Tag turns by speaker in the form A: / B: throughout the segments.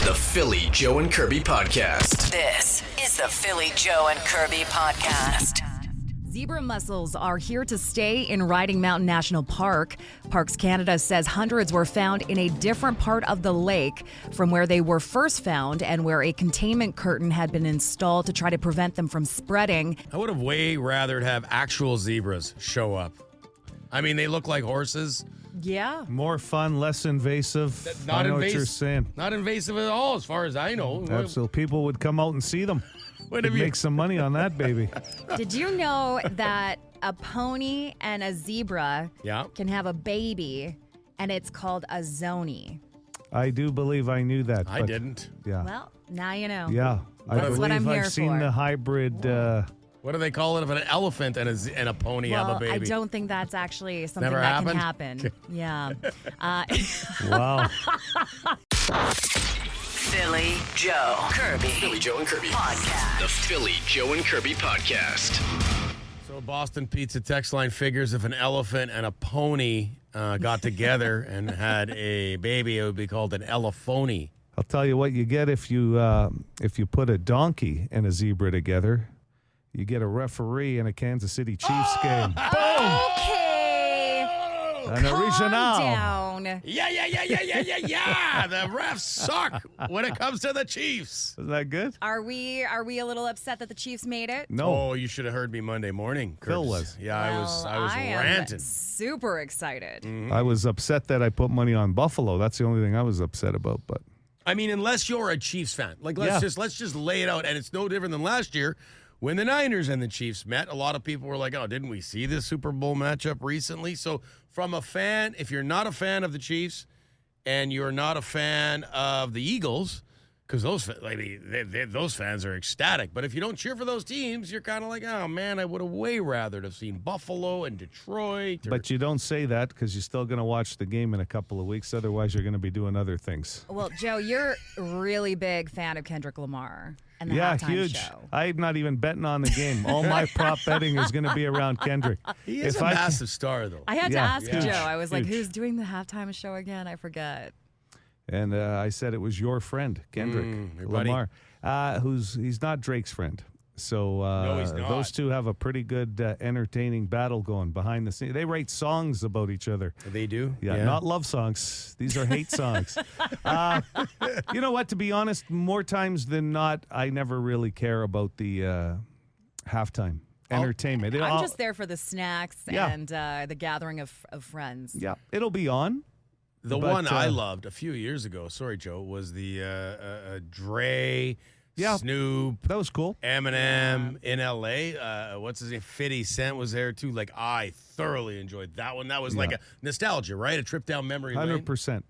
A: The Philly, Joe and Kirby Podcast.
B: This is the Philly, Joe and Kirby Podcast.
C: Zebra mussels are here to stay in Riding Mountain National Park. Parks Canada says hundreds were found in a different part of the lake from where they were first found and where a containment curtain had been installed to try to prevent them from spreading.
D: I would have way rather have actual zebras show up. I mean, they look like horses.
C: Yeah.
E: More fun, less invasive. I know what you're saying.
D: Not invasive at all, as far as I know.
E: Absolutely. People would come out and see them.
D: What have you...
E: Make some money on that, baby.
C: Did you know that a pony and a zebra
D: Yeah.
C: can have a baby, and it's called a zony?
E: I do believe I knew that.
D: I didn't.
E: Yeah.
C: Well, now you know.
E: Yeah. I
C: That's
E: believe
C: what I'm here
E: I've seen
C: for.
E: the hybrid.
D: What do they call it if an elephant and a pony have a baby?
C: I don't think that's actually something
D: Never
C: that
D: happened?
C: can happen. Yeah.
E: Wow.
B: Philly, Joe, Kirby.
A: Philly, Joe and Kirby.
B: Podcast.
A: The Philly, Joe and Kirby Podcast.
D: So Boston Pizza text line figures if an elephant and a pony got together and had a baby, it would be called an elephony.
E: I'll tell you what you get if you put a donkey and a zebra together. You get a referee in a Kansas City Chiefs game.
C: Okay.
E: An
C: Calm
E: original.
C: down.
D: Yeah. The refs suck when it comes to the Chiefs.
E: Is that good?
C: Are we a little upset that the Chiefs made it?
E: No.
D: Oh, you should have heard me Monday morning.
E: Phil
D: Curbs.
E: was.
D: Yeah,
C: Well,
D: I was
C: am
D: ranting.
C: super excited.
E: I was upset that I put money on Buffalo. That's the only thing I was upset about. But
D: I mean, unless you're a Chiefs fan, like let's just lay it out, and it's no different than last year when the Niners and the Chiefs met. A lot of people were like, "Oh, didn't we see this Super Bowl matchup recently?" So, from a fan, if you're not a fan of the Chiefs and you're not a fan of the Eagles, because those fans are ecstatic. But if you don't cheer for those teams, you're kind of like, "Oh man, I would have way rather have seen Buffalo and Detroit."
E: But you don't say that because you're still going to watch the game in a couple of weeks. Otherwise, you're going to be doing other things.
C: Well, Joe, you're a really big fan of Kendrick Lamar and the
E: Yeah,
C: halftime
E: huge.
C: show.
E: I'm not even betting on the game. All my prop betting is going to be around Kendrick.
D: He is a massive star, though.
C: I had to
E: Yeah,
C: ask
E: huge,
C: Joe. I was like,
E: huge.
C: who's doing the halftime show again? I forget.
E: And I said it was your friend, Kendrick
D: your buddy.
E: Lamar, he's not Drake's friend. So
D: No, he's not.
E: those two have a pretty good, entertaining battle going behind the scenes. They write songs about each other.
D: They do?
E: Yeah, not love songs. These are hate songs. You know what? To be honest, more times than not, I never really care about the halftime entertainment.
C: I'm just there for the snacks
E: Yeah.
C: and the gathering of friends.
E: Yeah, it'll be on.
D: The
E: But,
D: one I loved a few years ago, sorry, Joe, was the Dre,
E: Yeah.
D: Snoop,
E: That was cool.
D: Eminem in L.A. What's his name? 50 Cent was there, too. Like, I thoroughly enjoyed that one. That was like a nostalgia, right? A trip down memory lane.
E: 100%.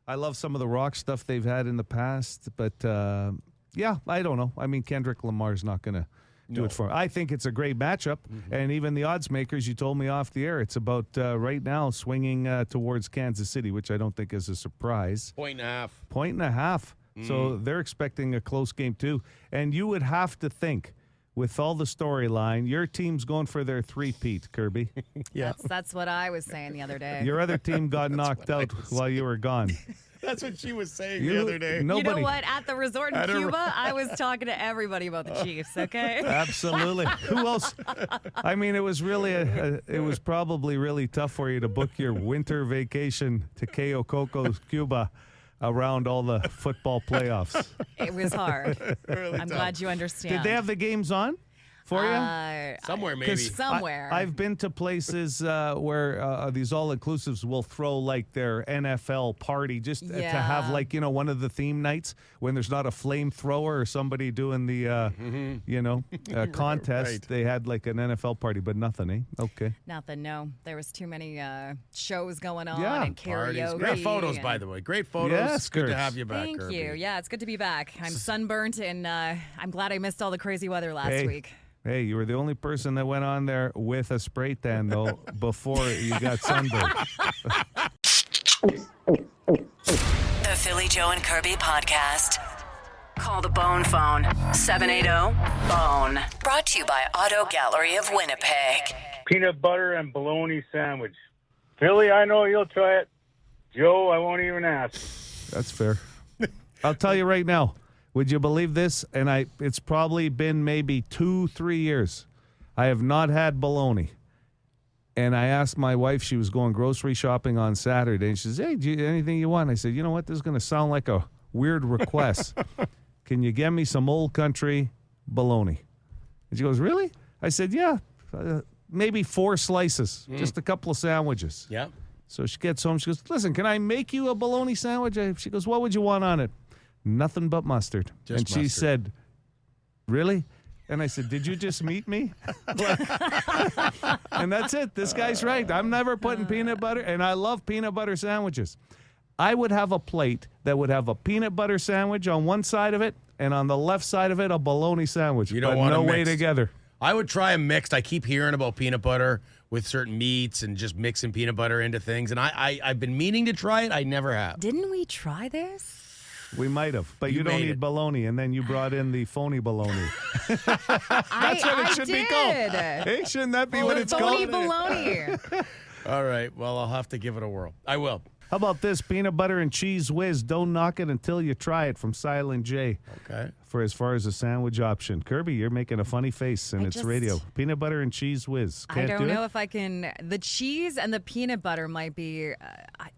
E: I love some of the rock stuff they've had in the past, but yeah, I don't know. I mean, Kendrick Lamar's not going to do it for him. I think it's a great matchup, and even the odds makers, you told me off the air, it's about right now swinging towards Kansas City, which I don't think is a surprise. 1.5. So they're expecting a close game too. And you would have to think, with all the storyline, your team's going for their three-peat, Kirby.
D: Yeah.
C: That's what I was saying the other day.
E: Your other team got knocked out while you were gone.
D: That's what she was saying the other day.
E: Nobody.
C: You know what? At the resort in Cuba, I was talking to everybody about the Chiefs, okay?
E: Absolutely. Who else? I mean, it was really it was probably really tough for you to book your winter vacation to Cayo Coco, Cuba, around all the football playoffs.
C: It was hard.
D: Really
C: I'm
D: tough.
C: glad you understand.
E: Did they have the games on for you?
D: Somewhere, maybe.
C: Somewhere.
E: I've been to places where these all-inclusives will throw like their NFL party just to have like, one of the theme nights when there's not a flamethrower or somebody doing the, contest.
D: Right.
E: They had like an NFL party, but nothing, eh? Okay.
C: Nothing, no. There was too many shows going on
E: Yeah.
C: and
D: Parties.
C: karaoke.
D: Great photos,
C: and-
D: by the way. Great photos.
E: Yes,
D: It's good to
E: Kirk.
D: have you back,
C: Thank
D: Kirby.
C: you. Yeah, it's good to be back. I'm sunburnt, and I'm glad I missed all the crazy weather last week.
E: Hey, you were the only person that went on there with a spray tan, though, before you got sunburned.
B: The Philly, Joe and Kirby Podcast. Call the Bone Phone, 780-BONE. Brought to you by Auto Gallery of Winnipeg.
F: Peanut butter and bologna sandwich. Philly, I know you'll try it. Joe, I won't even ask.
E: That's fair. I'll tell you right now. Would you believe this? And it's probably been maybe 2-3 years. I have not had bologna. And I asked my wife, she was going grocery shopping on Saturday, and she says, hey, anything you want? I said, you know what? This is going to sound like a weird request. Can you get me some old country bologna? And she goes, really? I said, yeah, maybe 4 slices, just a couple of sandwiches.
D: Yeah.
E: So she gets home. She goes, listen, can I make you a bologna sandwich? She goes, what would you want on it? Nothing but mustard.
D: Just
E: she
D: mustard.
E: said, really? And I said, did you just meet me? And that's it. This guy's right. I'm never putting peanut butter, and I love peanut butter sandwiches. I would have a plate that would have a peanut butter sandwich on one side of it, and on the left side of it, a bologna sandwich.
D: You don't
E: but
D: want
E: no
D: them
E: way
D: mixed.
E: together.
D: I would try a mixed. I keep hearing about peanut butter with certain meats and just mixing peanut butter into things. And I've been meaning to try it. I never have.
C: Didn't we try this?
E: We might have, but you don't
D: made
E: need
D: it.
E: bologna, and then you brought in the phony bologna. That's what it should be
C: did.
E: called. Hey, shouldn't that be what it's
C: Phony
E: called?
C: bologna.
D: All right. Well, I'll have to give it a whirl. I will.
E: How about this? Peanut butter and cheese whiz. Don't knock it until you try it, from Silent J.
D: Okay.
E: For as far as a sandwich option. Kirby, you're making a funny face, and it's radio. Peanut butter and cheese whiz.
C: I
E: Can't
C: don't
E: do
C: know
E: it?
C: if I can. The cheese and the peanut butter might be.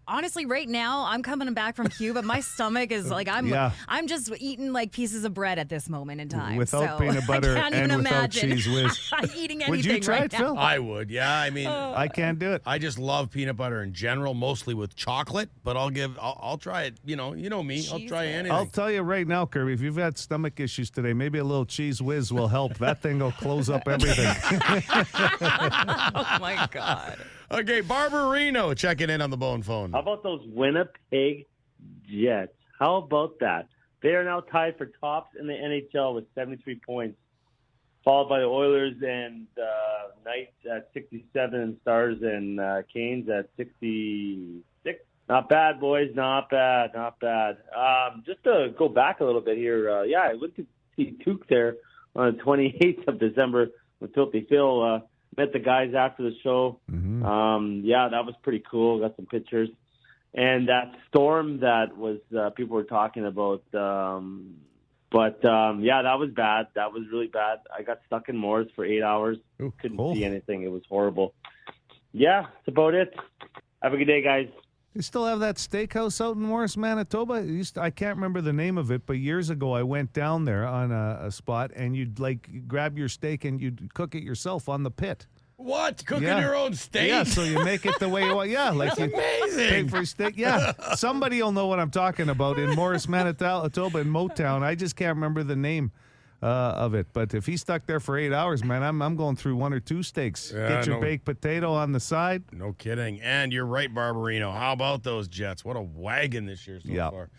C: Honestly, right now I'm coming back from Cuba. My stomach is like I'm just eating like pieces of bread at this moment in time.
E: Without
C: so
E: peanut butter
C: I can't
E: and
C: even
E: without
C: imagine
E: cheese whiz.
C: eating anything
E: Would you try
C: right
E: it, Phil?
C: now.
D: I would. Yeah. I mean,
E: I can't do it.
D: I just love peanut butter in general, mostly with chocolate. But I'll try it. You know me. I'll try anything.
E: I'll tell you right now, Kirby, if you've had stomach issues today, maybe a little cheese whiz will help. That thing will close up everything.
C: Oh my God.
D: Okay, Barbarino checking in on the Bone phone.
G: How about those Winnipeg Jets? How about that? They are now tied for tops in the NHL with 73 points, followed by the Oilers and Knights at 67, and Stars and Canes at 66. Not bad, boys. Not bad. Just to go back a little bit here, I went to see Took there on the 28th of December with Filthy Phil. Met the guys after the show.
E: Mm-hmm.
G: That was pretty cool. Got some pictures. And that storm that was people were talking about. That was bad. That was really bad. I got stuck in Morris for 8 hours.
E: Ooh,
G: Couldn't
E: cool.
G: see anything. It was horrible. Yeah, that's about it. Have a good day, guys.
E: You still have that steakhouse out in Morris, Manitoba? I can't remember the name of it, but years ago I went down there on a spot, and you'd grab your steak and you'd cook it yourself on the pit.
D: What? Cooking
E: Yeah.
D: your own steak?
E: Yeah, so you make it the way you want. Yeah, like
D: That's
E: you
D: amazing.
E: pay for steak. Yeah, somebody will know what I'm talking about in Morris, Manitoba, in Motown. I just can't remember the name of it. But if he's stuck there for 8 hours, man, I'm going through 1 or 2 steaks.
D: Yeah,
E: Get your
D: no.
E: baked potato on the side.
D: No kidding. And you're right, Barbarino. How about those Jets? What a wagon this year so
E: Yeah.
D: far.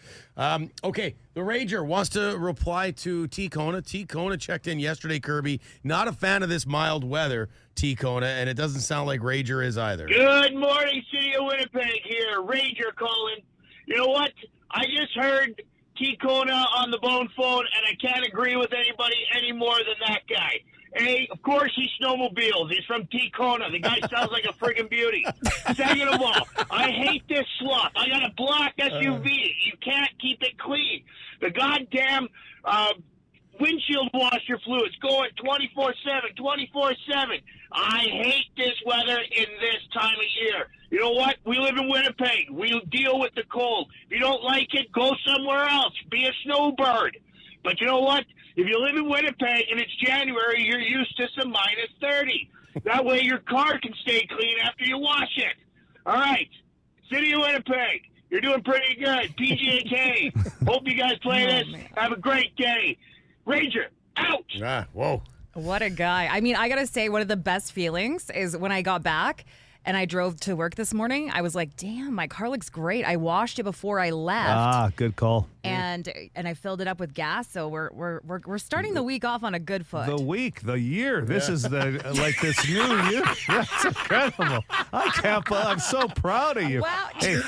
D: Okay, the Rager wants to reply to T. Kona. T. Kona checked in yesterday, Kirby. Not a fan of this mild weather, T. Kona, and it doesn't sound like Rager is either.
H: Good morning, City of Winnipeg here. Ranger calling. You know what? I just heard T. Kona on the Bone phone, and I can't agree with anybody any more than that guy. Of course he snowmobiles. He's from T. Kona. The guy sounds like a friggin' beauty. Second of all, I hate this slop. I got a black SUV. You can't keep it clean. The goddamn windshield washer fluids going 24/7, 24/7. I hate this weather in this time of year. You know what? We live in Winnipeg. We deal with the cold. If you don't like it, go somewhere else. Be a snowbird. But you know what? If you live in Winnipeg and it's January, you're used to some minus 30. That way your car can stay clean after you wash it. All right. City of Winnipeg, you're doing pretty good. PGAK, hope you guys play this. Have a great day. Ranger, out.
D: Whoa.
C: What a guy. I mean, I got to say, one of the best feelings is when I got back and I drove to work this morning, I was like, damn, my car looks great. I washed it before I left.
E: Ah, good call.
C: And I filled it up with gas, so we're starting the week off on a good foot.
E: The year. This is like this new year. That's incredible. I'm so proud of you.
C: Wow.
E: Hey,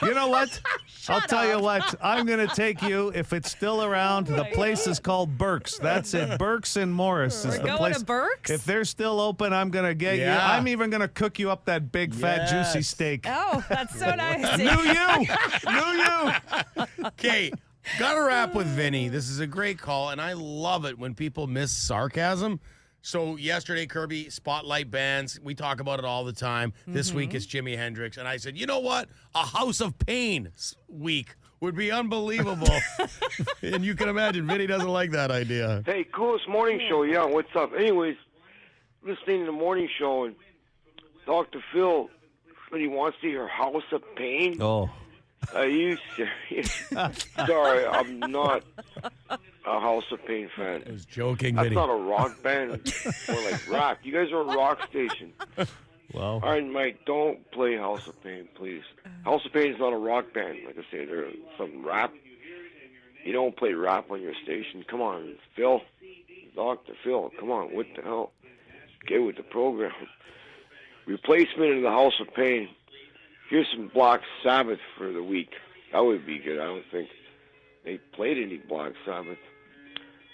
E: you know what? I'll tell you what. I'm going to take you, if it's still around. The place is called Burke's. That's it. Burke's in Morris is
C: We're
E: the
C: going
E: place.
C: to Burke's?
E: If they're still open, I'm going to get you.
D: Yeah.
E: I'm even going to cook you up that big, fat, juicy
D: Yes.
E: steak.
C: Oh, that's so nice.
E: New you.
D: Okay, Got to wrap with Vinny. This is a great call, and I love it when people miss sarcasm. So yesterday, Kirby, spotlight bands. We talk about it all the time. This week it's Jimi Hendrix. And I said, you know what? A House of Pain week would be unbelievable. And you can imagine Vinny doesn't like that idea.
I: Hey, coolest morning show. Yeah, what's up? Anyways, listening to the morning show, and Dr. Phil, when he wants to hear House of Pain.
E: Oh.
I: Are you serious? Sorry, I'm not a House of Pain fan.
D: I was joking,
I: That's
D: Vinny.
I: not a rock band or like rap. You guys are a rock station.
E: Well.
I: All right, Mike, don't play House of Pain, please. House of Pain is not a rock band. Like I say, they're some rap. You don't play rap on your station. Come on, Phil. Dr. Phil, come on, what the hell? Get with the program. Replacement in the House of Pain. Here's some Black Sabbath for the week. That would be good. I don't think they played any Black Sabbath.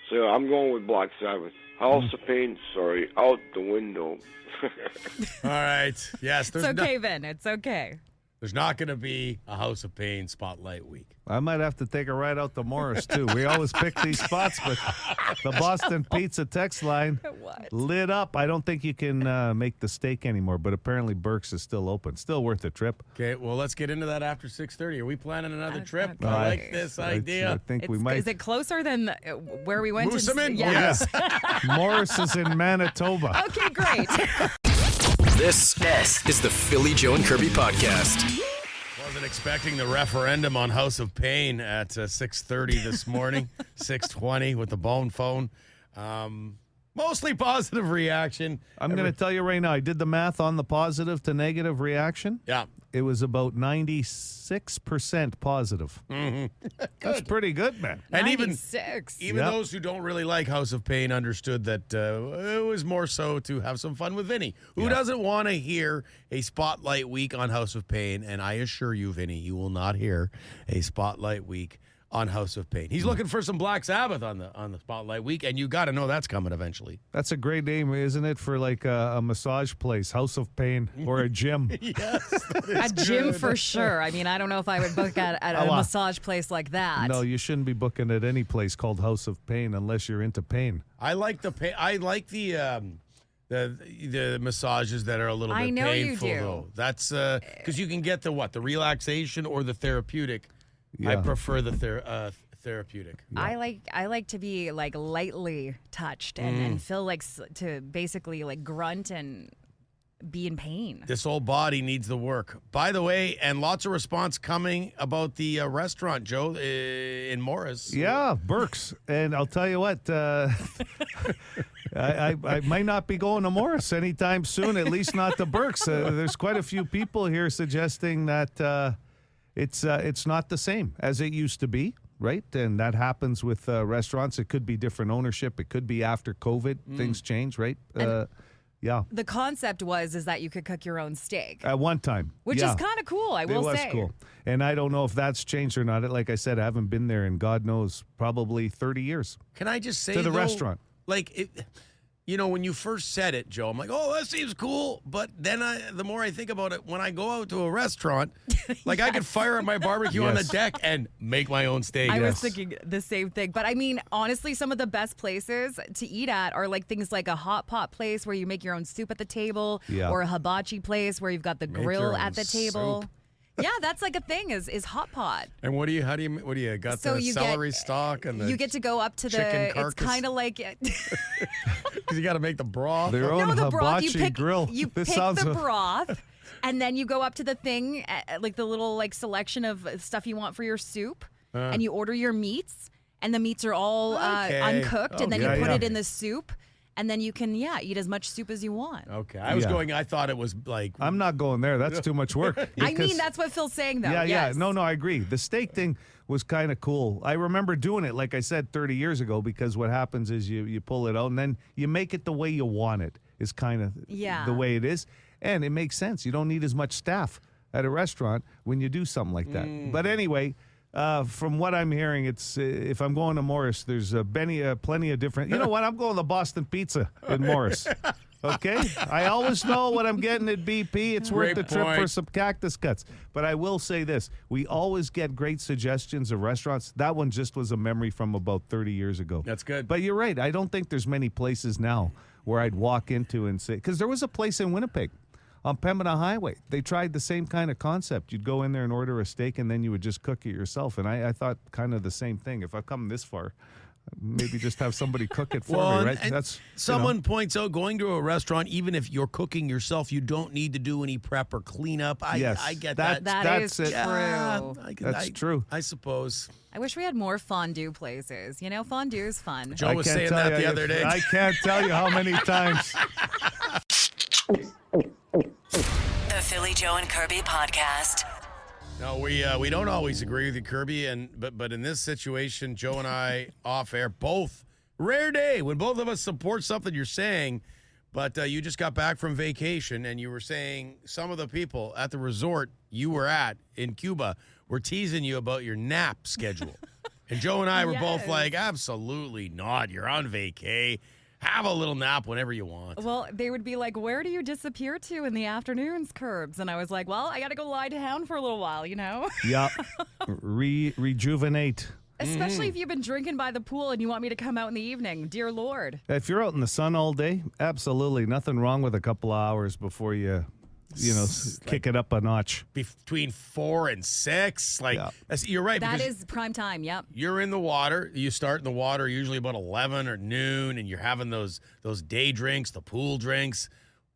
I: So I'm going with Black Sabbath. House of Pain, sorry, out the window.
D: All right. Yes,
C: It's okay, Vin. It's okay.
D: There's not going to be a House of Pain spotlight week.
E: I might have to take a ride out to Morris, too. We always pick these spots, but the Boston Pizza text line lit up. I don't think you can make the steak anymore, but apparently Burke's is still open. Still worth a trip.
D: Okay, well, let's get into that after 6:30. Are we planning another trip? I like this idea.
E: I think we might.
C: Is it closer than where we went?
D: Moosomin?
C: Yes.
E: Morris is in Manitoba.
C: Okay, great.
A: This is the Philly Joe and Kirby podcast.
D: Wasn't expecting the referendum on House of Pain at 6:30 this morning, 6:20 with the bone phone. Mostly positive reaction.
E: I'm going to tell you right now, I did the math on the positive to negative reaction.
D: Yeah.
E: It was about 96% positive. That's pretty good, man.
D: And
C: 96.
D: even those who don't really like House of Pain understood that it was more so to have some fun with Vinny. Who doesn't want to hear a spotlight week on House of Pain? And I assure you, Vinny, you will not hear a spotlight week on House of Pain. He's looking for some Black Sabbath on the spotlight week, and you got to know that's coming eventually.
E: That's a great name, isn't it, for like a massage place, House of Pain, or a gym?
D: Yes,
C: A gym for sure. I mean, I don't know if I would book at a massage place like that.
E: No, you shouldn't be booking at any place called House of Pain unless you're into pain.
D: I like the pain. I like the massages that are a little bit
C: I know
D: painful,
C: you do.
D: though. That's because you can get the relaxation or the therapeutic. I
E: Yeah.
D: prefer the therapeutic.
C: I like to be like lightly touched and feel like to basically like grunt and be in pain.
D: This old body needs the work. By the way, and lots of response coming about the restaurant, Joe, in Morris.
E: Yeah, Burke's. And I'll tell you what, I might not be going to Morris anytime soon, at least not to Burke's. There's quite a few people here suggesting that it's not the same as it used to be, right? And that happens with restaurants. It could be different ownership. It could be after COVID. Things change, right? Yeah.
C: The concept is that you could cook your own steak.
E: At one time.
C: Which
E: yeah.
C: is kind of cool, I will say.
E: It was cool. And I don't know if that's changed or not. Like I said, I haven't been there in God knows probably 30 years.
D: Can I just say
E: to the
D: though,
E: restaurant.
D: Like it, when you first said it, Joe, I'm like, oh, that seems cool. But then the more I think about it, when I go out to a restaurant, like I could fire up my barbecue on the deck and make my own steak.
C: I was thinking the same thing. But I mean, honestly, some of the best places to eat at are like things like a hot pot place where you make your own soup at the table, or a hibachi place where you've got the grill at the table.
D: Soup.
C: Yeah, that's like a thing is hot pot.
D: And what do you got
C: So
D: the
C: you
D: celery stalk and the
C: you get to go up to
D: chicken
C: it's
D: carcass?
C: kind of like
D: because you got to make the broth.
E: Their own
C: the broth.
E: hibachi grill.
C: You
E: This
C: pick
E: sounds
C: the broth, and then you go up to the thing, like the little like selection of stuff you want for your soup, and you order your meats, and the meats are all uncooked, and then you put it in the soup. And then you can, eat as much soup as you want.
D: Okay. I thought it was like...
E: I'm not going there. That's too much work.
C: I mean, that's what Phil's saying, though.
E: Yeah. No, I agree. The steak thing was kind of cool. I remember doing it, like I said, 30 years ago, because what happens is you pull it out, and then you make it the way you want it, is kind of the way it is. And it makes sense. You don't need as much staff at a restaurant when you do something like that. But anyway... from what I'm hearing, it's if I'm going to Morris, there's plenty of different. You know what? I'm going to Boston Pizza in Morris. Okay? I always know what I'm getting at BP. It's worth the trip for some cactus cuts. But I will say this. We always get great suggestions of restaurants. That one just was a memory from about 30 years ago.
D: That's good.
E: But you're right. I don't think there's many places now where I'd walk into and say, because there was a place in Winnipeg on Pembina Highway. They tried the same kind of concept. You'd go in there and order a steak, and then you would just cook it yourself. And I thought kind of the same thing. If I've come this far, maybe just have somebody cook it for me, right?
D: And
E: That's
D: someone points out going to a restaurant, even if you're cooking yourself, you don't need to do any prep or cleanup. I get that.
C: That's
E: it.
C: true.
E: That's true.
D: I suppose.
C: I wish we had more fondue places. You know, fondue is fun.
D: Joe was saying that the other day.
E: I can't tell you how many times.
B: The Philly Joe and Kirby podcast.
D: No, we don't always agree with you, Kirby, but in this situation, Joe and I off air, both rare day when both of us support something you're saying, but you just got back from vacation and you were saying some of the people at the resort you were at in Cuba were teasing you about your nap schedule. And Joe and I were both like, absolutely not. You're on vacay. Have a little nap whenever you want.
C: Well, they would be like, where do you disappear to in the afternoons, Curbs? And I was like, well, I got to go lie down for a little while, you know?
E: Yeah. Rejuvenate.
C: Especially if you've been drinking by the pool and you want me to come out in the evening. Dear Lord.
E: If you're out in the sun all day, absolutely nothing wrong with a couple of hours before you kick it up a notch.
D: Between 4 and 6. You're right.
C: That is prime time, yep.
D: You're in the water. You start in the water usually about 11 or noon, and you're having those day drinks, the pool drinks.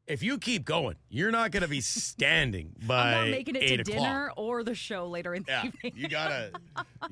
D: If you keep going, you're not going to be standing by 8
C: I'm not making it to
D: o'clock.
C: dinner or the show later in the evening.
D: you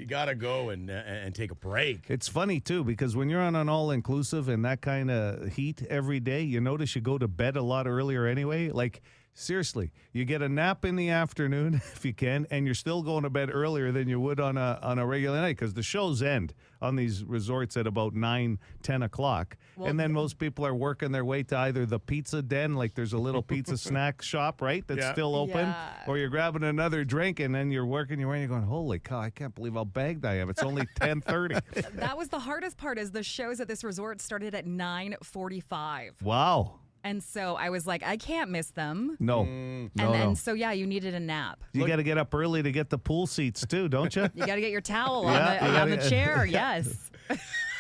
D: gotta go and take a break.
E: It's funny, too, because when you're on an all-inclusive and that kind of heat every day, you notice you go to bed a lot earlier anyway. Like, seriously, you get a nap in the afternoon if you can, and you're still going to bed earlier than you would on a regular night because the shows end on these resorts at about 9, 10 o'clock.
C: Well,
E: and then most people are working their way to either the pizza den, like there's a little pizza snack shop, right, that's still open, or you're grabbing another drink, and then you're working your way and you're going, holy cow, I can't believe how bagged I am. It's only 10:30.
C: That was the hardest part is the shows at this resort started at 9:45.
E: Wow.
C: And so I was like, I can't miss them.
E: No.
C: So you needed a nap.
E: You got to get up early to get the pool seats too, don't you?
C: You got to get your towel on the chair. Yes.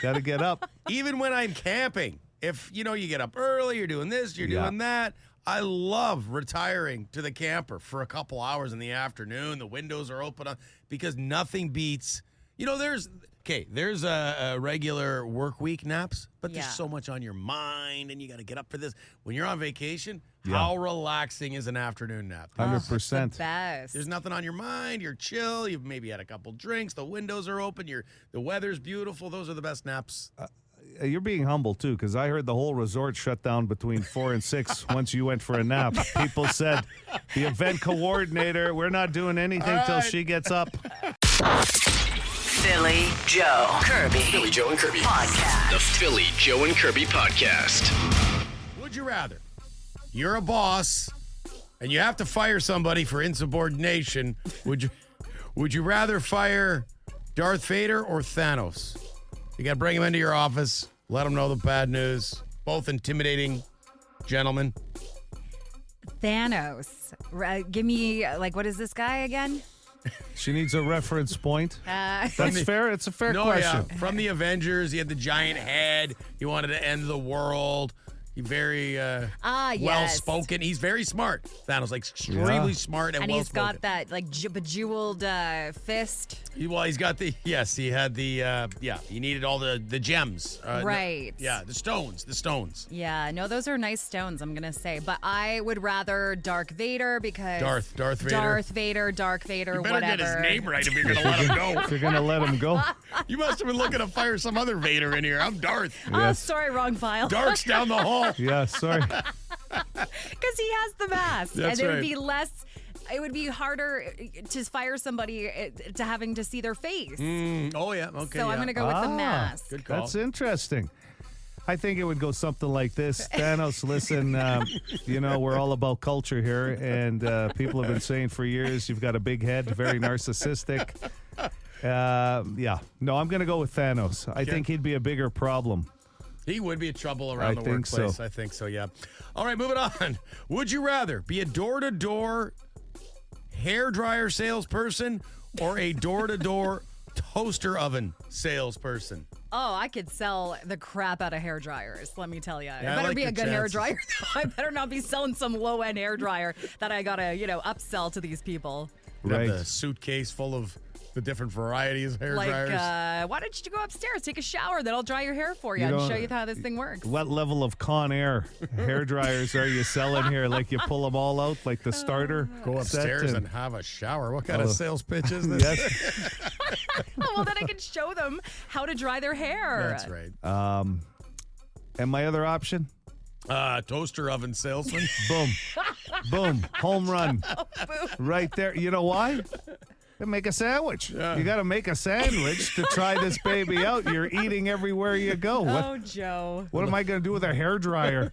E: Got to get up.
D: Even when I'm camping, if you get up early, you're doing this, you're doing that. I love retiring to the camper for a couple hours in the afternoon. The windows are open because nothing beats. There's a regular work week naps, but there's so much on your mind, and you got to get up for this. When you're on vacation, how relaxing is an afternoon nap?
E: 100%.
C: The best.
D: There's nothing on your mind. You're chill. You've maybe had a couple drinks. The windows are open. The weather's beautiful. Those are the best naps.
E: You're being humble, too, because I heard the whole resort shut down between 4 and 6 once you went for a nap. People said, the event coordinator, we're not doing anything till she gets up.
B: Philly Joe Kirby.
A: Philly Joe and Kirby
B: Podcast.
A: The Philly Joe and Kirby podcast.
D: Would you rather? You're a boss, and you have to fire somebody for insubordination. Would you rather fire Darth Vader or Thanos? You got to bring him into your office, let him know the bad news. Both intimidating gentlemen.
C: Thanos. Give me, what is this guy again?
E: She needs a reference point. That's fair. It's a fair question.
D: Yeah. From the Avengers, he had the giant head. He wanted to end the world. He's very well-spoken. He's very smart. Thanos, extremely smart and well-spoken.
C: And he's got that, bejeweled fist.
D: He's got he had the, he needed all the gems.
C: Right.
D: The stones.
C: Yeah, no, those are nice stones, I'm going to say. But I would rather Darth Vader because...
D: Darth Vader.
C: Darth Vader,
D: you better
C: whatever.
D: get his name right if you're going to let him go.
E: If you're going to let him go.
D: You must have been looking to fire some other Vader in here. I'm Darth.
C: Oh, sorry, wrong file.
D: Darth's down the hall.
E: Yeah, sorry.
C: Because he has the mask.
D: That's
C: and it
D: right.
C: would be less... It would be harder to fire somebody to having to see their face.
D: Oh, yeah. Okay.
C: So I'm going to go with the mask.
D: Good call.
E: That's interesting. I think it would go something like this. Thanos, listen, we're all about culture here, and people have been saying for years you've got a big head, very narcissistic. No, I'm going to go with Thanos. I think he'd be a bigger problem
D: He would be a trouble around the
E: think
D: workplace.
E: so.
D: I think so, yeah. All right, moving on. Would you rather be a door-to-door hairdryer salesperson or a door-to-door toaster oven salesperson?
C: Oh, I could sell the crap out of hair dryers, let me tell you.
D: Yeah,
C: It
D: I
C: better
D: like
C: be a
D: your
C: good hair
D: chances.
C: dryer. I better not be selling some low-end hair dryer that I got to, upsell to these people.
D: You'd have
E: Right.
D: the suitcase full of the different varieties of hair dryers.
C: Why don't you go upstairs, take a shower, then I'll dry your hair for you,
E: You
C: and
E: don't-
C: show you how this thing works.
E: What level of Con Air hair dryers are you selling here? Like you pull them all out like the starter?
D: Go
E: set
D: upstairs and have a shower. What kind of sales pitch is this?
E: Yes.
C: Well, then I can show them how to dry their hair.
D: That's right.
E: And my other option?
D: Toaster oven salesman.
E: Boom. Boom. Home run.
C: Boom.
E: Right there. You know why? To make a sandwich.
D: Yeah.
E: You got to make a sandwich to try this baby out. You're eating everywhere you go.
C: Oh, Joe.
E: What am I going to do with a hair dryer?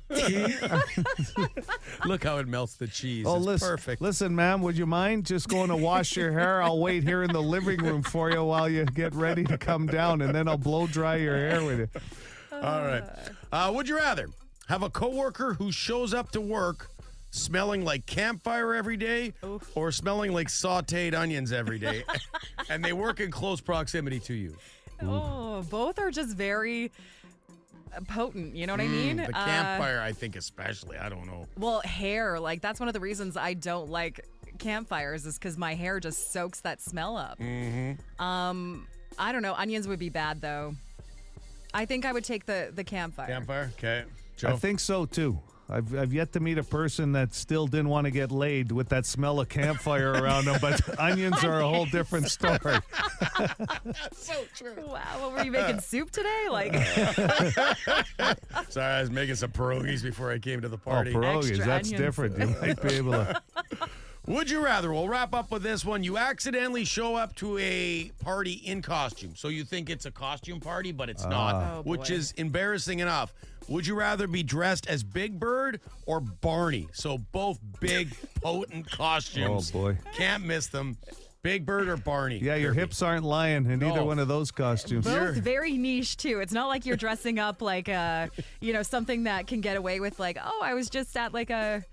D: Look how it melts the cheese.
E: Oh,
D: it's
E: listen,
D: perfect.
E: listen, ma'am, would you mind just going to wash your hair? I'll wait here in the living room for you while you get ready to come down, and then I'll blow dry your hair with it.
D: All right. Would you rather have a coworker who shows up to work smelling like campfire every day or smelling like sauteed onions every day and they work in close proximity to you?
C: Oh, both are just very potent. You know what I mean?
D: The campfire, I think especially. I don't know.
C: Well, hair, that's one of the reasons I don't like campfires is because my hair just soaks that smell up. I don't know. Onions would be bad, though. I think I would take the campfire.
D: Campfire? Okay. Joe?
E: I think so, too. I've yet to meet a person that still didn't want to get laid with that smell of campfire around them, but onions are a whole different story.
D: so true.
C: Wow, what were you making soup today?
D: Sorry, I was making some pierogies before I came to the party.
E: Oh, pierogies,
C: Extra
E: that's
C: onions.
E: different. You might be able to.
D: Would you rather? We'll wrap up with this one. You accidentally show up to a party in costume. So you think it's a costume party, but it's not,
C: Oh,
D: which
C: boy.
D: is embarrassing enough. Would you rather be dressed as Big Bird or Barney? So both big, potent costumes.
E: Oh, boy.
D: Can't miss them. Big Bird or Barney?
E: Yeah, your hips aren't lying in either
D: No.
E: one of those costumes.
C: Both very niche, too. It's not like you're dressing up like, something that can get away with I was just at a,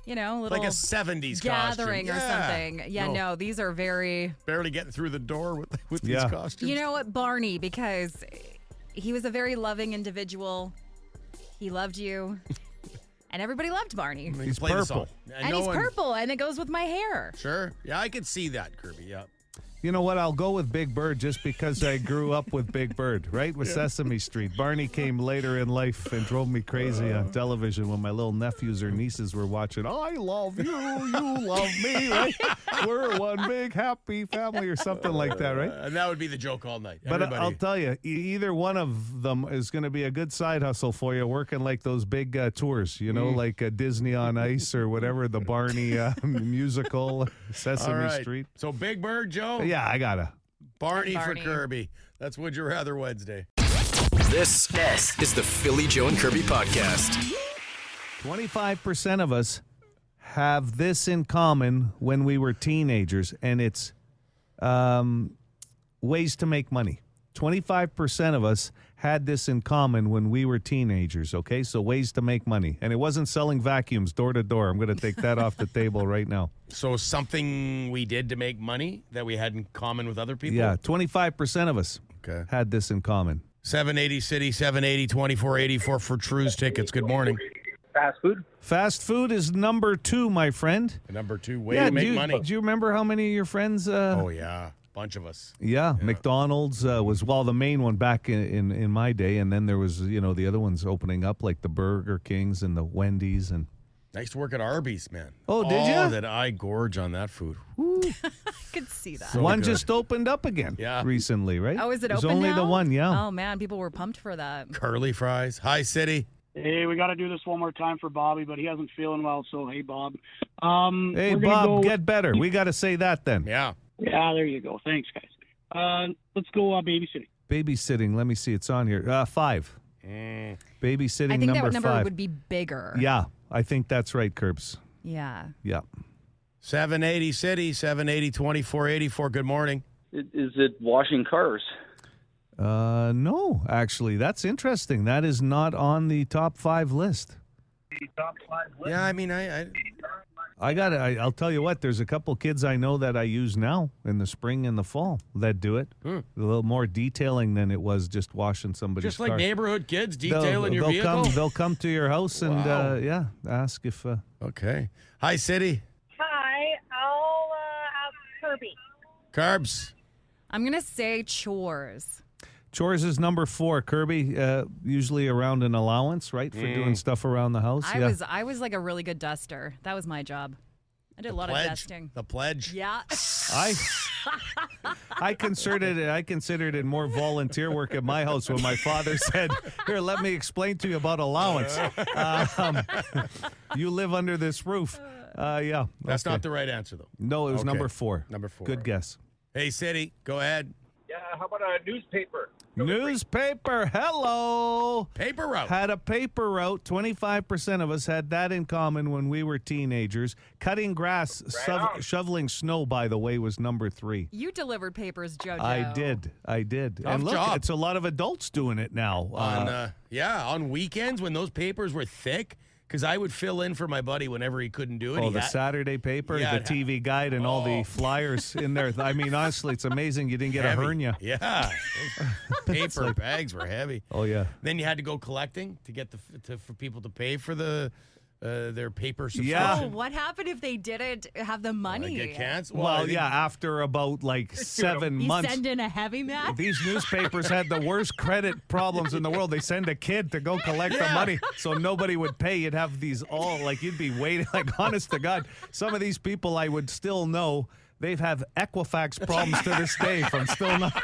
C: little
D: Like a 70s
C: gathering
D: costume.
C: or something. Yeah, no, these are very...
D: Barely getting through the door with
E: Yeah.
D: these costumes.
C: You know what, Barney, because he was a very loving individual. He loved you. And everybody loved Barney.
D: He's
E: He's
D: played the
E: purple.
D: song.
C: And he's purple, and it goes with my hair.
D: Sure. Yeah, I could see that, Kirby. Yeah.
E: You know what? I'll go with Big Bird just because I grew up with Big Bird, right? With Sesame Street. Barney came later in life and drove me crazy on television when my little nephews or nieces were watching. I love you, you love me, right? We're one big happy family or something like that, right?
D: And that would be the joke all night.
E: But
D: Everybody.
E: I'll tell you, either one of them is going to be a good side hustle for you, working like those big tours, like Disney on Ice or whatever, the Barney musical, Sesame
D: All right.
E: Street.
D: So Big Bird, Joe?
E: Yeah, I got to.
D: Barney for
C: Barney.
D: Kirby. That's Would You Rather Wednesday.
A: This is the Philly Joe and Kirby podcast.
E: 25% of us have this in common when we were teenagers, and it's ways to make money. 25% of us had this in common when we were teenagers, okay? So ways to make money. And it wasn't selling vacuums door to door. I'm going to take that off the table right now.
D: So something we did to make money that we had in common with other people?
E: Yeah, 25% of us
D: Okay.
E: had this in common.
D: 780 City, 780 2484 for True's tickets. Good morning.
F: Fast food?
E: Fast food is number 2, my friend.
D: And number 2, way to make money.
E: Do you remember how many of your friends...
D: Oh, yeah. Bunch of us.
E: Yeah, McDonald's was the main one back in my day, and then there was the other ones opening up like the Burger Kings and the Wendy's and.
D: I used to work at Arby's, man.
E: Oh, did ya?
D: That I gorge on that food.
C: I could see that.
D: So
E: one
D: good.
E: just opened up again.
D: Yeah.
E: recently, right?
C: Oh, is it
E: There's
C: open
E: only
C: now?
E: the one, yeah.
C: Oh, man, people were pumped for that.
D: Curly fries. Hi, City.
F: Hey, we got to do this one more time for Bobby, but he hasn't feeling well, so hey, Bob.
E: Hey,
F: we're gonna
E: Bob,
F: go-
E: get better. We got to say that then.
D: Yeah.
F: Yeah, there you go. Thanks, guys. Let's go babysitting.
E: Babysitting. Let me see. It's on here. 5. Babysitting
C: I think
E: number
C: that number
E: 5.
C: would be bigger.
E: Yeah, I think that's right, Curbs.
C: Yeah.
E: Yeah.
D: 780 City, 780 2484. Good morning.
J: Is it washing cars?
E: No, actually, that's interesting. That is not on the top 5 list.
D: Yeah, I mean,
E: I'll tell you what, there's a couple kids I know that I use now in the spring and the fall that do it. A little more detailing than it was just washing somebody's
D: just
E: car.
D: like neighborhood kids detailing your vehicle?
E: They'll come to your house and, ask if...
D: Okay. Hi, City.
J: Hi, I'll ask Kirby.
D: Carbs.
C: I'm going to say chores.
E: Chores is number 4. Kirby, usually around an allowance, right, for doing stuff around the house.
C: I was like a really good duster. That was my job. I did a lot of dusting.
D: The pledge.
C: Yeah.
E: I considered it more volunteer work at my house when my father said, "Here, let me explain to you about allowance. You live under this roof."
D: That's not the right answer, though.
E: No, it was number 4.
D: Number 4.
E: Good guess.
D: Hey, City, go ahead.
K: Yeah, how about a newspaper?
E: Newspaper, hello.
D: Paper route.
E: Had a paper route. 25% of us had that in common when we were teenagers. Cutting grass, shoveling snow, by the way, was number 3.
C: You delivered papers, JoJo.
E: I did.
D: Tough
E: and look,
D: job.
E: it's a lot of adults doing it now.
D: On weekends when those papers were thick, because I would fill in for my buddy whenever he couldn't do it.
E: The Saturday paper, the TV guide, and all the flyers in there. I mean, honestly, it's amazing you didn't get a hernia.
D: Yeah. Those paper bags were heavy.
E: Oh, yeah.
D: Then you had to go collecting to get for people to pay for their paper subscription.
E: Yeah.
C: Oh, what happened if they didn't have the money?
D: Get canceled?
E: Well, after about 7 months.
C: You send in a heavy man?
E: These newspapers had the worst credit problems in the world. They send a kid to go collect the money so nobody would pay. You'd have these you'd be waiting, honest to God. Some of these people I would still know, they've had Equifax problems to this day from still not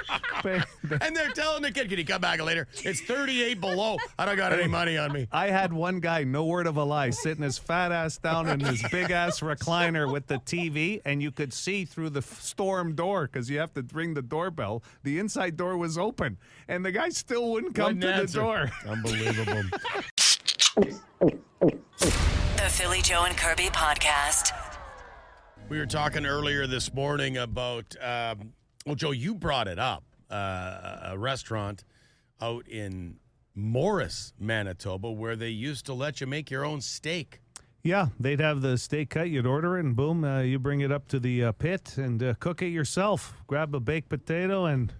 E: paying.
D: And they're telling the kid, can you come back later? It's 38 below. I don't got any money on me.
E: I had one guy, no word of a lie, sitting his fat ass down in his big ass recliner with the TV, and you could see through the storm door because you have to ring the doorbell. The inside door was open, and the guy still wouldn't come to the door.
D: Unbelievable.
B: The Philly Joe and Kirby Podcast.
D: We were talking earlier this morning about, Joe, you brought it up, a restaurant out in Morris, Manitoba, where they used to let you make your own steak.
E: Yeah, they'd have the steak cut, you'd order it, and boom, you bring it up to the pit and cook it yourself. Grab a baked potato, and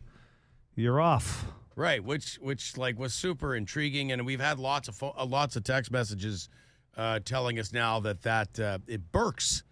E: you're off.
D: Right, which was super intriguing, and we've had lots of text messages telling us now that it Burke's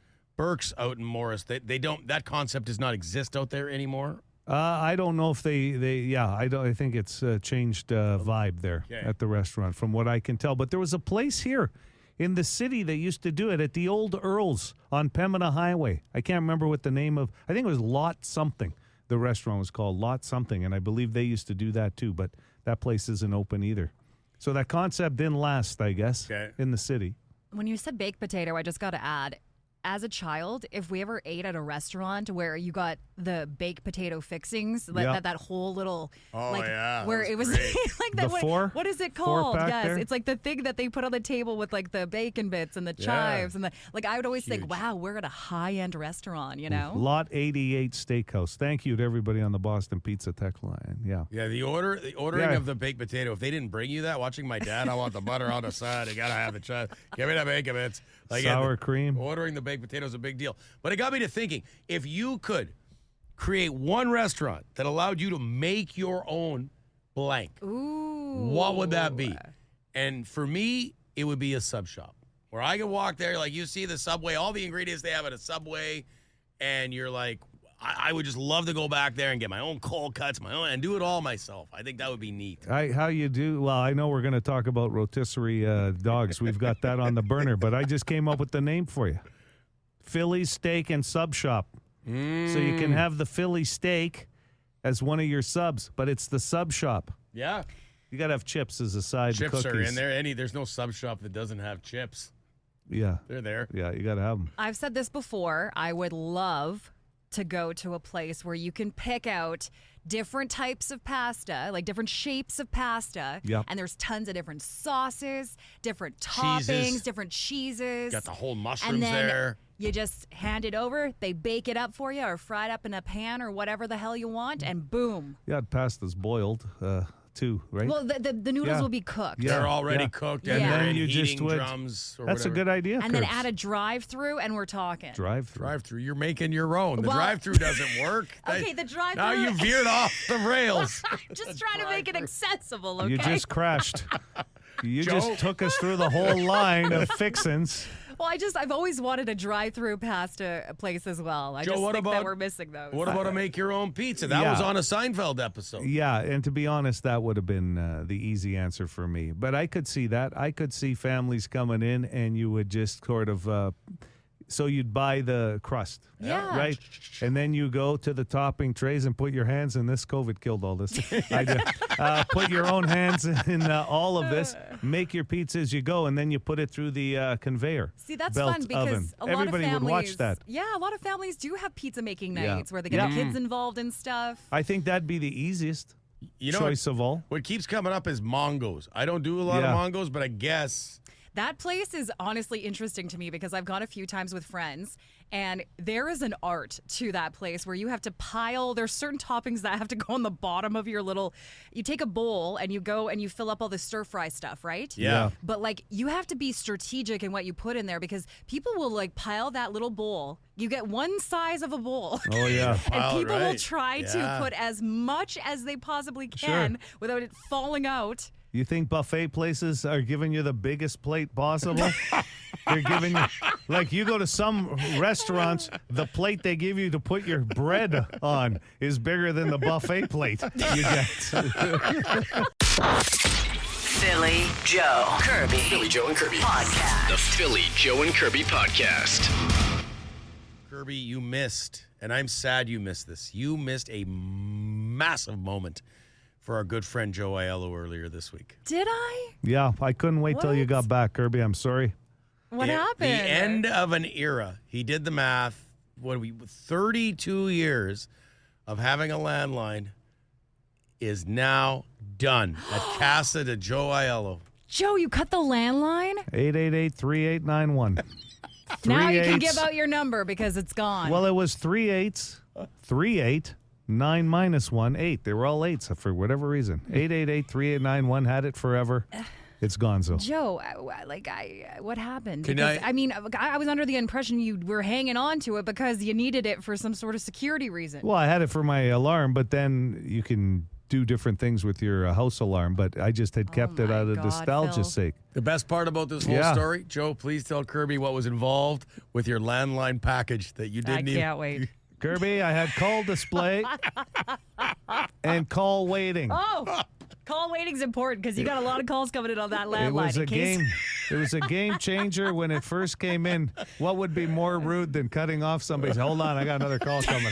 D: out in Morris, they don't, that concept does not exist out there anymore.
E: I don't know if I think it's changed vibe there at the restaurant from what I can tell. But there was a place here in the city that used to do it at the old Earl's on Pembina Highway. I can't remember what the name of, I think it was Lot something. The restaurant was called Lot something, and I believe they used to do that too, but that place isn't open either. So that concept didn't last, I guess, in the city.
C: When you said baked potato, I just got to add, as a child, if we ever ate at a restaurant where you got the baked potato fixings, that whole little, where it was like that. What is it called? Yes, there? It's like the thing that they put on the table with like the bacon bits and the chives and the I would always think, wow, we're at a high-end restaurant, you know.
E: Lot 88 Steakhouse. Thank you to everybody on the Boston Pizza Tech line. Yeah.
D: Yeah, the ordering of the baked potato. If they didn't bring you that, watching my dad, I want the butter on the side. You gotta have the chive. Give me the bacon bits.
E: Sour cream.
D: Ordering the baked potato is a big deal. But it got me to thinking, if you could create one restaurant that allowed you to make your own blank, what would that be? And for me, it would be a sub shop where I could walk there, like you see the Subway, all the ingredients they have at a Subway, and you're like, I would just love to go back there and get my own cold cuts, and do it all myself. I think that would be neat.
E: How you do? Well, I know we're going to talk about rotisserie dogs. We've got that on the burner, but I just came up with the name for you. Philly Steak and Sub Shop. So you can have the Philly steak as one of your subs, but it's the sub shop.
D: Yeah.
E: You got to have chips as a side.
D: Chips
E: cookies.
D: are in there. There's no sub shop that doesn't have chips.
E: Yeah.
D: They're there.
E: Yeah, you got to have them.
C: I've said this before. I would love to go to a place where you can pick out different types of pasta, like different shapes of pasta.
E: Yep.
C: And there's tons of different sauces, different toppings, different cheeses.
D: Got the whole mushrooms
C: and then
D: there.
C: You just hand it over, they bake it up for you or fry it up in a pan or whatever the hell you want, and boom.
E: Yeah, pasta's boiled. too, right?
C: Well, the noodles will be cooked.
E: Yeah.
D: They're already cooked, and
C: Yeah.
D: they're in
E: then you just
D: heating
E: would.
D: drums. Or
E: That's
D: whatever.
E: a good idea.
C: And then
E: Curbs.
C: add a drive-through, and we're talking.
E: Drive-through.
D: You're making your own. The
C: Well-
D: drive-through doesn't work.
C: Okay, the drive-through.
D: Now you veered off the rails.
C: Just trying to make it accessible, okay?
E: You just crashed. You
D: Joe.
E: just took us through the whole line of fixins.
C: Well, I've always wanted a drive-through past a place as well. I
D: Joe,
C: just
D: what
C: think that
D: about-
C: we're missing those.
D: What about a make your own pizza? That
E: Yeah.
D: was on a Seinfeld episode.
E: Yeah, and to be honest, that would have been the easy answer for me. But I could see that. I could see families coming in, and you would just sort of. So you'd buy the crust,
C: Yeah.
E: right? And then you go to the topping trays and put your hands in this. COVID killed all this. I did. Put your own hands in all of this. Make your pizza as you go, and then you put it through the conveyor.
C: See, that's
E: belt
C: fun because
E: oven.
C: a lot
E: Everybody
C: of families
E: would watch that.
C: Yeah, a lot of families do have pizza making
E: Yeah.
C: nights where they get
E: Yeah.
C: the kids involved and stuff.
E: I think that'd be the easiest
D: You know
E: choice of all.
D: What keeps coming up is Mongos. I don't do a lot
E: Yeah.
D: of Mongos, but I guess
C: That place is honestly interesting to me because I've gone a few times with friends, and there is an art to that place where you have to pile. There's certain toppings that have to go on the bottom of your little. You take a bowl and you go and you fill up all the stir fry stuff, right?
D: Yeah.
C: But like you have to be strategic in what you put in there because people will like pile that little bowl. You get one size of a bowl.
E: Oh, yeah.
C: And
D: Pile,
C: people will
D: right.
C: try to
D: Yeah.
C: put as much as they possibly can without it falling out.
E: You think buffet places are giving you the biggest plate possible? They're giving you, like you go to some restaurants, the plate they give you to put your bread on is bigger than the buffet plate you get.
B: Philly Joe Kirby.
A: Philly Joe and Kirby.
B: Podcast.
A: The Philly Joe and Kirby podcast.
D: Kirby, you missed, and I'm sad you missed this. You missed a massive moment for our good friend Joe Aiello earlier this week.
C: Did I?
E: Yeah, I couldn't wait till you got back, Kirby. I'm sorry.
C: What happened?
D: The end of an era. He did the math. 32 years of having a landline is now done at Casa de Joe Aiello.
C: Joe, you cut the landline?
E: 888-3891.
C: Now you can
E: 3-8s.
C: give out your number because it's gone.
E: Well, it was 3 8s, 3 8, 9 minus 1, 8. They were all 8s for whatever reason. 888-3891 had it forever. It's gonzo.
C: Joe, what happened?
D: Can
C: Because,
D: I-
C: I was under the impression you were hanging on to it because you needed it for some sort of security reason.
E: Well, I had it for my alarm, but then you can do different things with your house alarm, but I just had kept it
C: my
E: out of
C: God,
E: nostalgia's
C: Phil.
E: sake.
D: The best part about this whole
E: Yeah.
D: story, Joe, please tell Kirby what was involved with your landline package that you
C: I
D: didn't
C: can't wait.
E: Kirby, I had call display and call waiting.
C: Oh, call waiting's important because you got a lot of calls coming in on that landline.
E: It was a
C: in case-
E: game. It was a game changer when it first came in. What would be more rude than cutting off somebody's? Hold on, I got another call coming.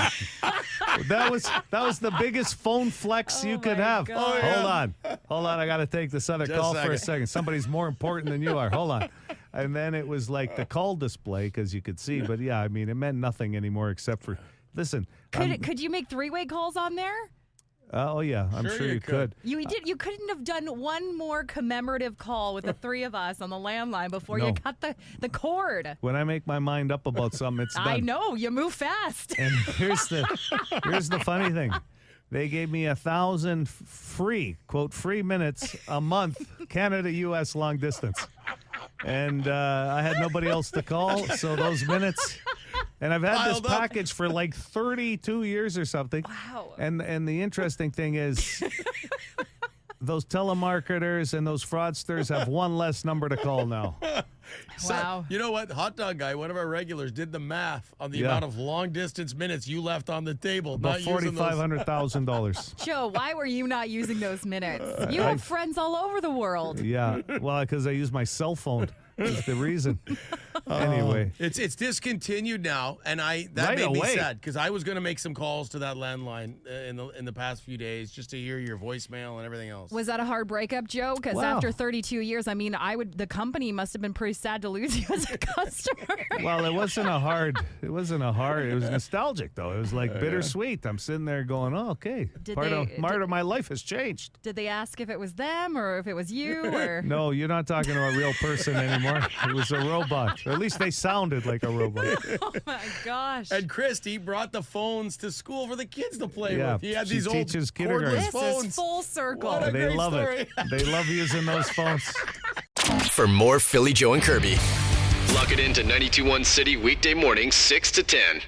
E: That was the biggest phone flex you could
C: my
E: have.
C: God.
E: Hold on, I got to take this other
D: Just
E: call
D: a
E: for a
D: second.
E: second. Somebody's more important than you are. Hold on. And then it was like the call display because you could see. But yeah, I mean, it meant nothing anymore except for listen.
C: Could you make three-way calls on there?
E: Oh yeah, I'm
D: Sure
E: sure
D: you
E: you could.
C: You couldn't have done one more commemorative call with the three of us on the landline before
E: No.
C: you cut the cord.
E: When I make my mind up about something, it's done.
C: I know you move fast.
E: And here's the funny thing. They gave me 1,000 free minutes a month, Canada-U.S. long distance. And I had nobody else to call, so those minutes. And I've had this
D: Piled up.
E: package for like 32 years or something.
C: Wow.
E: And the interesting thing is those telemarketers and those fraudsters have one less number to call now.
C: Wow.
D: You know what? Hot Dog Guy, one of our regulars, did the math on the
E: Yeah.
D: amount of long distance minutes you left on the table.
E: About
D: not using those.
E: $4,500,000.
C: Joe, why were you not using those minutes? You have friends all over the world.
E: Yeah, well, because I use my cell phone is the reason. Anyway.
D: It's discontinued now, and that
E: Right
D: made me
E: away.
D: sad because I was going to make some calls to that landline in the past few days just to hear your voicemail and everything else.
C: Was that a hard breakup, Joe? Because
E: Wow.
C: after 32 years, the company must have been pretty sad to lose you as a customer.
E: Well, it wasn't a hard, it was nostalgic though. It was like bittersweet. I'm sitting there going, oh, okay. Part of my life has changed.
C: Did they ask if it was them or if it was you? Or
E: No, you're not talking to a real person anymore. It was a robot. Or at least they sounded like a robot.
C: Oh my gosh.
D: And Christy brought the phones to school for the kids to play
E: Yeah,
D: with. He had
E: she
D: these old
E: teaches kindergarten.
D: cordless
C: This
D: phones.
C: is full circle.
D: What a
E: They
D: great
E: love
D: story.
E: it. They love using those phones.
A: For more Philly Joe and Kirby, plug it into 92.1 City weekday mornings 6 to 10.